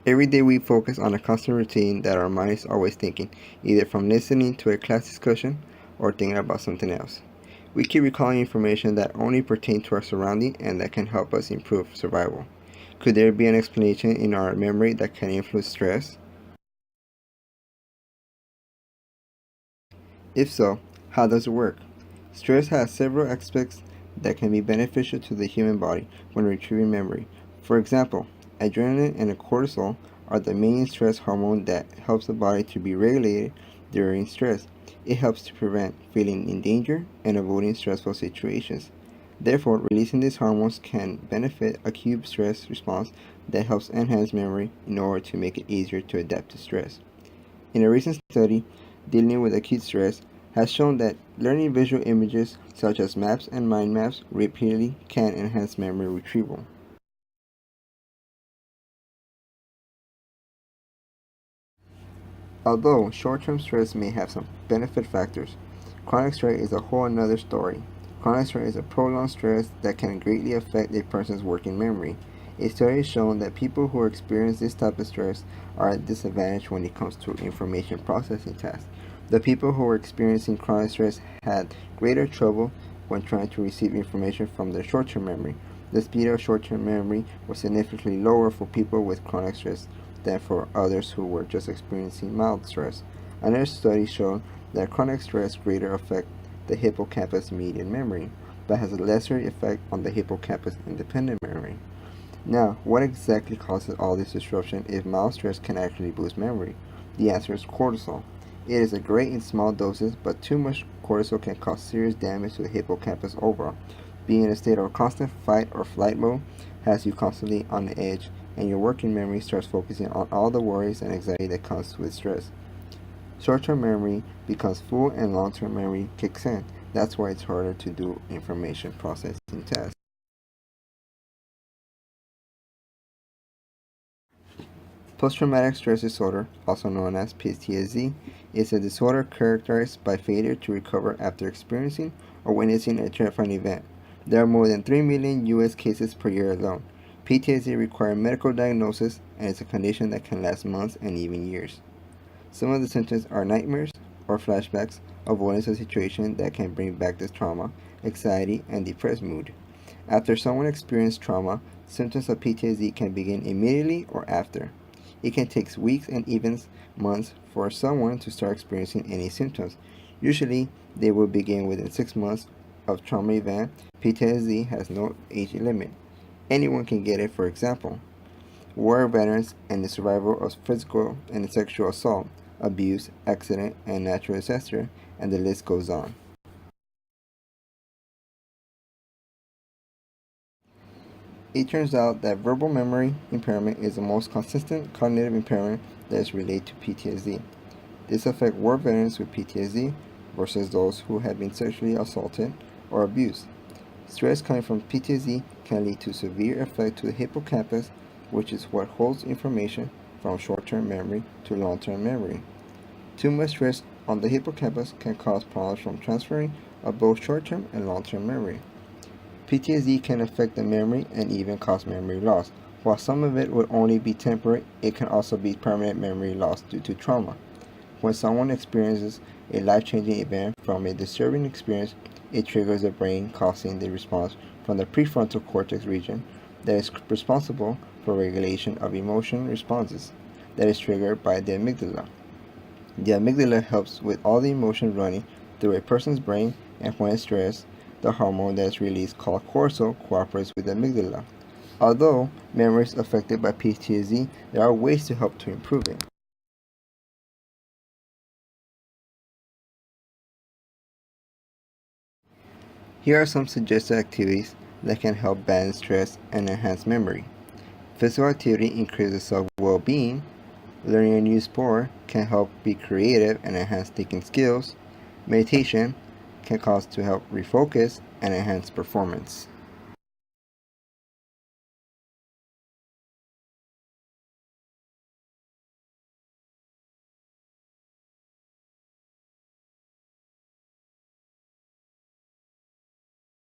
Every day we focus on a constant routine that our mind is always thinking, either from listening to a class discussion or thinking about something else. We keep recalling information that only pertains to our surrounding and that can help us improve survival. Could there be an explanation in our memory that can influence stress? If so, how does it work? Stress has several aspects that can be beneficial to the human body when retrieving memory. For example, adrenaline and cortisol are the main stress hormone that helps the body to be regulated during stress. It helps to prevent feeling in danger and avoiding stressful situations. Therefore, releasing these hormones can benefit acute stress response that helps enhance memory in order to make it easier to adapt to stress. In a recent study dealing with acute stress, has shown that learning visual images such as maps and mind maps repeatedly can enhance memory retrieval. Although short-term stress may have some benefit factors, chronic stress is a whole another story. Chronic stress is a prolonged stress that can greatly affect a person's working memory. A study has shown that people who experience this type of stress are at disadvantage when it comes to information processing tasks. The people who were experiencing chronic stress had greater trouble when trying to receive information from their short-term memory. The speed of short-term memory was significantly lower for people with chronic stress than for others who were just experiencing mild stress. Another study showed that chronic stress greater affect the hippocampus median memory, but has a lesser effect on the hippocampus independent memory. Now, what exactly causes all this disruption if mild stress can actually boost memory? The answer is cortisol. It is a great in small doses, but too much cortisol can cause serious damage to the hippocampus overall. Being in a state of constant fight or flight mode has you constantly on the edge, and your working memory starts focusing on all the worries and anxiety that comes with stress. Short-term memory becomes full and long-term memory kicks in. That's why it's harder to do information processing tasks. Post-traumatic stress disorder, also known as PTSD, is a disorder characterized by failure to recover after experiencing or witnessing a terrifying event. There are more than 3 million U.S. cases per year alone. PTSD requires medical diagnosis and is a condition that can last months and even years. Some of the symptoms are nightmares or flashbacks, avoidance of situations that can bring back the trauma, anxiety, and depressed mood. After someone experiences trauma, symptoms of PTSD can begin immediately or after. It can take weeks and even months for someone to start experiencing any symptoms. Usually, they will begin within 6 months of trauma event. PTSD has no age limit. Anyone can get it, for example. War veterans and the survival of physical and sexual assault, abuse, accident, and natural disaster, and the list goes on. It turns out that verbal memory impairment is the most consistent cognitive impairment that is related to PTSD. This affects war veterans with PTSD versus those who have been sexually assaulted or abused. Stress coming from PTSD can lead to severe effect to the hippocampus, which is what holds information from short-term memory to long-term memory. Too much stress on the hippocampus can cause problems from transferring of both short-term and long-term memory. PTSD can affect the memory and even cause memory loss. While some of it will only be temporary, it can also be permanent memory loss due to trauma. When someone experiences a life-changing event from a disturbing experience, it triggers the brain, causing the response from the prefrontal cortex region that is responsible for regulation of emotion responses that is triggered by the amygdala. The amygdala helps with all the emotion running through a person's brain, and when stressed, the hormone that is released called cortisol cooperates with the amygdala. Although memory is affected by PTSD, there are ways to help to improve it. Here are some suggested activities that can help balance stress and enhance memory. Physical activity increases self-well-being. Learning a new sport can help be creative and enhance thinking skills. Meditation can cause to help refocus and enhance performance.